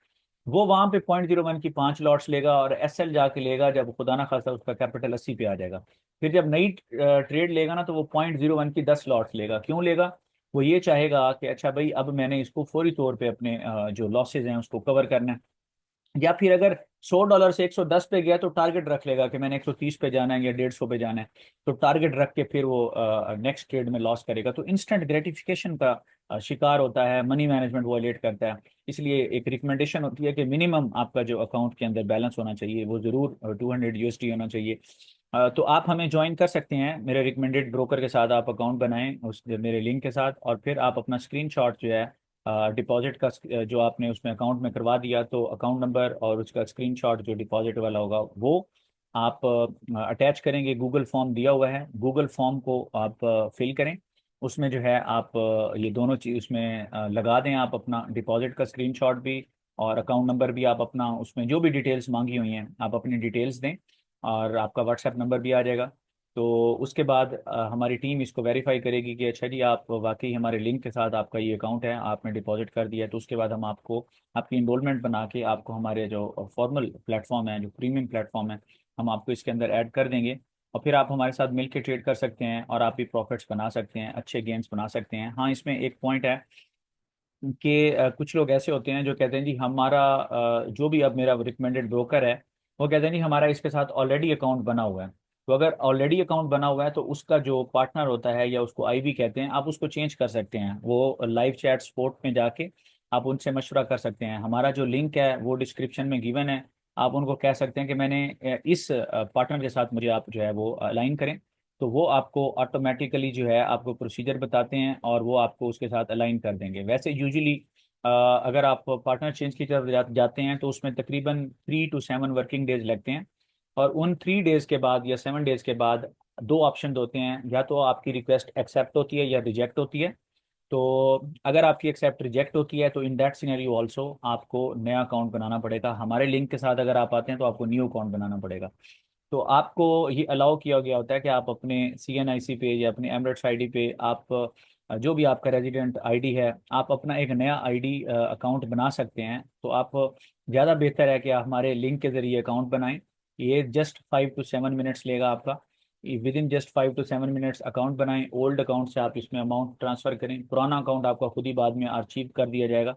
Speaker 1: वो वहां पे 0.01 की 5 लॉट्स लेगा, और एसएल जाके लेगा जब खुदा ना खासा उसका कैपिटल 80 पे आ जाएगा। फिर जब नई ट्रेड लेगा ना, तो वो 0.01 की 10 लॉट्स लेगा। क्यों लेगा? वो ये चाहेगा कि अच्छा भाई, अब मैंने इसको फौरी तौर पे अपने जो लॉसेज हैं उसको कवर करना है। या फिर अगर $100 से 110 पे गया, तो टारगेट रख लेगा कि मैंने 130 पे जाना है या 150 पे जाना है, तो टारगेट रख के फिर वो नेक्स्ट ट्रेड में लॉस करेगा। तो इंस्टेंट ग्रेटिफिकेशन का शिकार होता है, मनी मैनेजमेंट वायलेट करता है। इसलिए एक रिकमेंडेशन होती है कि मिनिमम आपका जो अकाउंट के अंदर बैलेंस होना चाहिए वो जरूर 200 USD होना चाहिए। तो आप हमें ज्वाइन कर सकते हैं, मेरे रिकमेंडेड ब्रोकर के साथ आप अकाउंट बनाएं उस मेरे लिंक के साथ, और फिर आप अपना स्क्रीनशॉट जो है डिपॉजिट का जो आपने उसमें अकाउंट में करवा दिया, तो अकाउंट नंबर और उसका स्क्रीनशॉट जो डिपॉजिट वाला होगा, वो आप अटैच करेंगे। गूगल फॉर्म दिया हुआ है, गूगल फॉर्म को आप फिल करें। उसमें जो है आप ये दोनों चीज़ उसमें लगा दें, आप अपना डिपॉजिट का स्क्रीनशॉट भी और अकाउंट नंबर भी, आप अपना उसमें जो भी डिटेल्स मांगी हुई हैं आप अपनी डिटेल्स दें, और आपका व्हाट्सएप नंबर भी आ जाएगा। तो उसके बाद हमारी टीम इसको वेरीफाई करेगी कि अच्छा जी, आप वाकई हमारे लिंक के साथ आपका ये अकाउंट है, आपने डिपॉजिट कर दिया है। तो उसके बाद हम आपको आपकी इनरोलमेंट बना के आपको हमारे जो फॉर्मल प्लेटफॉर्म है, जो प्रीमियम प्लेटफॉर्म है, हम आपको इसके अंदर ऐड कर देंगे, और फिर आप हमारे साथ मिल के ट्रेड कर सकते हैं, और आप भी प्रॉफिट्स बना सकते हैं, अच्छे गेंस बना सकते हैं। हाँ, इसमें एक पॉइंट है कि कुछ लोग ऐसे होते हैं जो कहते हैं जी हमारा जो भी अब मेरा रिकमेंडेड ब्रोकर है, वो कहते हैं जी हमारा इसके साथ ऑलरेडी अकाउंट बना हुआ है। तो अगर ऑलरेडी अकाउंट बना हुआ है, तो उसका जो पार्टनर होता है, या उसको आईबी कहते हैं, आप उसको चेंज कर सकते हैं। वो लाइव चैट सपोर्ट में जाके आप उनसे मशवरा कर सकते हैं। हमारा जो लिंक है वो डिस्क्रिप्शन में गिवन है, आप उनको कह सकते हैं कि मैंने इस पार्टनर के साथ मुझे आप जो है वो अलाइन करें। तो वो आपको ऑटोमेटिकली जो है आपको प्रोसीजर बताते हैं और वो आपको उसके साथ अलाइन कर देंगे। वैसे यूजुअली अगर आप पार्टनर चेंज की तरफ जाते हैं तो उसमें तकरीबन 3 to 7 वर्किंग डेज लगते हैं। और उन 3 डेज के बाद या 7 डेज के बाद दो ऑप्शन होते हैं, या तो आपकी रिक्वेस्ट एक्सेप्ट होती है या रिजेक्ट होती है। तो अगर आपकी एक्सेप्ट रिजेक्ट होती है तो इन दैट सिनेरियो ऑल्सो आपको नया अकाउंट बनाना पड़ेगा। हमारे लिंक के साथ अगर आप आते हैं तो आपको न्यू अकाउंट बनाना पड़ेगा। तो आपको ये अलाउ किया गया होता है कि आप अपने CNIC पे या अपने एमरेट्स आईडी पे आप जो भी आपका रेजिडेंट आईडी है, आप अपना एक नया आईडी अकाउंट बना सकते हैं। तो आप ज़्यादा बेहतर है कि आप हमारे लिंक के ज़रिए अकाउंट बनाएं। ये जस्ट 5 to 7 मिनट्स लेगा आपका। With in just 5 to 7 minutes account बनाएं। ओल्ड अकाउंट से आप इसमें अमाउंट ट्रांसफ़र करें, पुराना अकाउंट आपका खुद ही बाद में आर्चीव कर दिया जाएगा।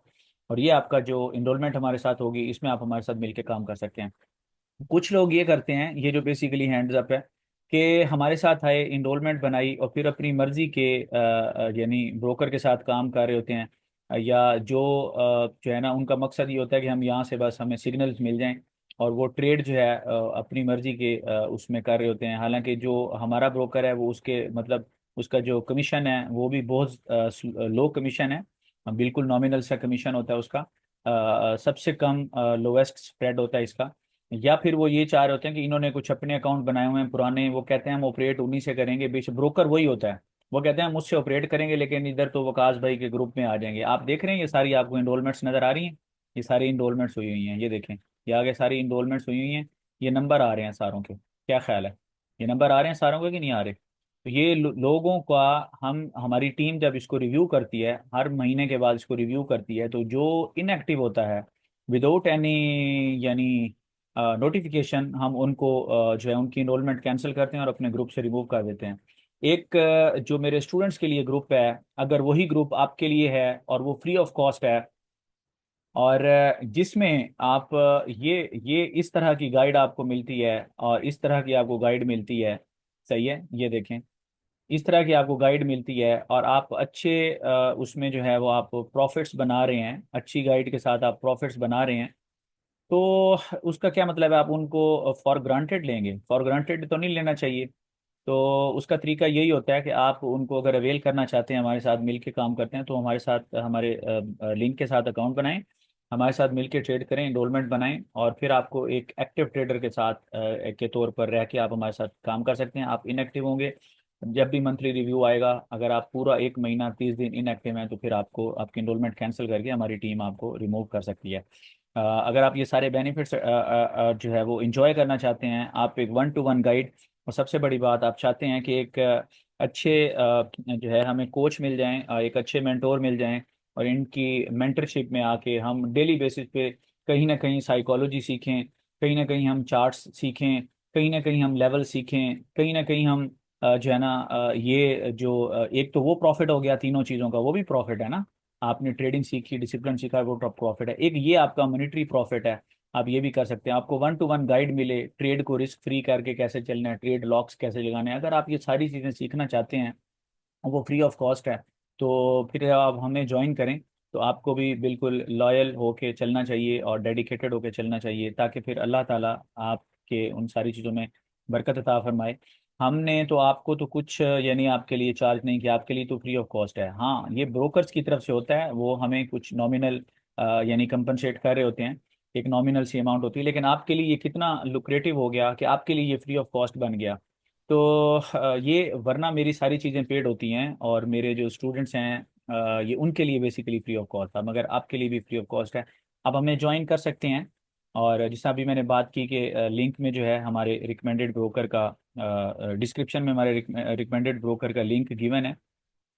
Speaker 1: और ये आपका जो इनरोलमेंट हमारे साथ होगी इसमें आप हमारे साथ मिलकर काम कर सकते हैं। कुछ लोग ये करते हैं, ये जो बेसिकली हैंड्स अप है, कि हमारे साथ आए, इनरोलमेंट बनाई और फिर अपनी मर्जी के यानी ब्रोकर के साथ काम कर रहे होते हैं। या जो है ना, उनका मकसद ये होता है कि हम यहाँ से बस हमें सिग्नल्स मिल जाएं और वो ट्रेड जो है अपनी मर्जी के उसमें कर रहे होते हैं। हालांकि जो हमारा ब्रोकर है वो उसके मतलब उसका जो कमीशन है वो भी बहुत लो कमीशन है। बिल्कुल नॉमिनल सा कमीशन होता है उसका। सबसे कम लोएस्ट स्प्रेड होता है इसका। या फिर वो ये चाह रहे होते हैं कि इन्होंने कुछ अपने अकाउंट बनाए हुए हैं पुराने, वो कहते हैं हम ऑपरेट उन्हीं से करेंगे। बेशक ब्रोकर वही होता है, वो कहते हैं हम मुझसे ऑपरेट करेंगे लेकिन इधर तो वकास भाई के ग्रुप में आ जाएंगे। आप देख रहे हैं ये सारी आपको इनरोलमेंट्स नजर आ रही हैं। ये सारी इनरोलमेंट्स हुई हुई हैं, ये देखें, ये आगे सारी इनरोलमेंट्स हुई हुई हैं। ये नंबर आ रहे हैं सारों के, क्या ख्याल है? ये नंबर आ रहे हैं सारों के कि नहीं आ रहे? तो ये लोगों का, हम हमारी टीम जब इसको रिव्यू करती है, हर महीने के बाद इसको रिव्यू करती है, तो जो इनएक्टिव होता है विदाउट एनी यानी नोटिफिकेशन, हम उनको जो है उनकी इनरोलमेंट कैंसिल करते हैं और अपने ग्रुप से रिमूव कर देते हैं। एक जो मेरे स्टूडेंट्स के लिए ग्रुप है, अगर वही ग्रुप आपके लिए है और वो फ्री ऑफ कॉस्ट है और जिसमें आप ये इस तरह की गाइड आपको मिलती है और इस तरह की आपको गाइड मिलती है। सही है, ये देखें, इस तरह की आपको गाइड मिलती है और आप अच्छे उसमें जो है वो आप प्रॉफिट्स बना रहे हैं, अच्छी गाइड के साथ आप प्रॉफिट्स बना रहे हैं। तो उसका क्या मतलब है, आप उनको फॉर ग्रांटेड लेंगे? फॉर ग्रांटेड तो नहीं लेना चाहिए। तो उसका तरीका यही होता है कि आप उनको अगर अवेल करना चाहते हैं, हमारे साथ मिल के काम करते हैं, तो हमारे साथ हमारे लिंक के साथ अकाउंट बनाएं, हमारे साथ मिल के ट्रेड करें, इनरोलमेंट बनाएं और फिर आपको एक एक्टिव ट्रेडर के साथ के तौर पर रह के आप हमारे साथ काम कर सकते हैं। आप इनएक्टिव होंगे जब भी मंथली रिव्यू आएगा, अगर आप पूरा एक महीना 30 दिन इनएक्टिव हैं तो फिर आपको आपकी इनरोलमेंट कैंसिल करके हमारी टीम आपको रिमूव कर सकती है। अगर आप ये सारे बेनिफिट्स जो है वो इंजॉय करना चाहते हैं, आप एक 1 to 1 गाइड, और सबसे बड़ी बात आप चाहते हैं कि एक अच्छे जो है हमें कोच मिल जाएं, एक अच्छे मेंटोर मिल जाएं और इनकी मेंटरशिप में आके हम डेली बेसिस पे कहीं ना कहीं साइकोलॉजी सीखें, कहीं ना कहीं हम चार्ट्स सीखें, कहीं ना कहीं हम लेवल सीखें, कहीं ना कहीं हम जो है ना ये जो एक तो वो प्रॉफिट हो गया तीनों चीज़ों का, वो भी प्रॉफिट है ना। आपने ट्रेडिंग सीखी, डिसिप्लिन सीखा, वो प्रॉफिट है। एक ये आपका मॉनेटरी प्रॉफिट है, आप ये भी कर सकते हैं। आपको 1 to 1 गाइड मिले, ट्रेड को रिस्क फ्री करके कैसे चलना है, ट्रेड लॉक्स कैसे लगाने हैं, अगर आप ये सारी चीज़ें सीखना चाहते हैं, वो फ्री ऑफ कॉस्ट है। तो फिर आप हमें ज्वाइन करें। तो आपको भी बिल्कुल लॉयल होके चलना चाहिए और डेडिकेटेड होके चलना चाहिए, ताकि फिर अल्लाह ताला आपके उन सारी चीज़ों में बरकत अता फरमाए। हमने तो आपको तो कुछ यानी आपके लिए चार्ज नहीं किया, आपके लिए तो फ्री ऑफ कॉस्ट है। हाँ, ये ब्रोकर्स की तरफ से होता है, वो हमें कुछ नॉमिनल यानी कंपनसेट कर रहे होते हैं, एक नॉमिनल सी अमाउंट होती है। लेकिन आपके लिए ये कितना लुक्रेटिव हो गया कि आपके लिए ये फ्री ऑफ कॉस्ट बन गया। तो ये वरना मेरी सारी चीज़ें पेड होती हैं और मेरे जो स्टूडेंट्स हैं ये उनके लिए बेसिकली फ्री ऑफ कॉस्ट था, मगर आपके लिए भी फ्री ऑफ कॉस्ट है। आप हमें ज्वाइन कर सकते हैं। और जिस अभी मैंने बात की कि लिंक में जो है हमारे रिकमेंडेड ब्रोकर का, डिस्क्रिप्शन में हमारे रिकमेंडेड ब्रोकर का लिंक गिवन है।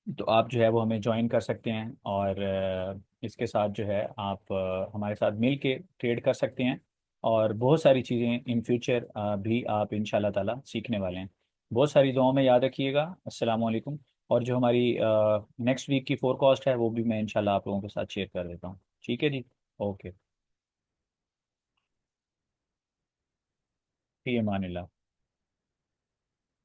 Speaker 1: तो आप जो है वो हमें ज्वाइन कर सकते हैं और इसके साथ जो है आप हमारे साथ मिल के ट्रेड कर सकते हैं। और बहुत सारी चीज़ें इन फ्यूचर भी आप इंशाल्लाह ताला सीखने वाले हैं। बहुत सारी दुआओं में याद रखिएगा। अस्सलाम वालेकुम। और जो हमारी नेक्स्ट वीक की फोरकास्ट है वो भी मैं इंशाल्लाह आप लोगों के साथ शेयर कर देता हूँ। ठीक है जी। ओके। फी अमानिल्लाह।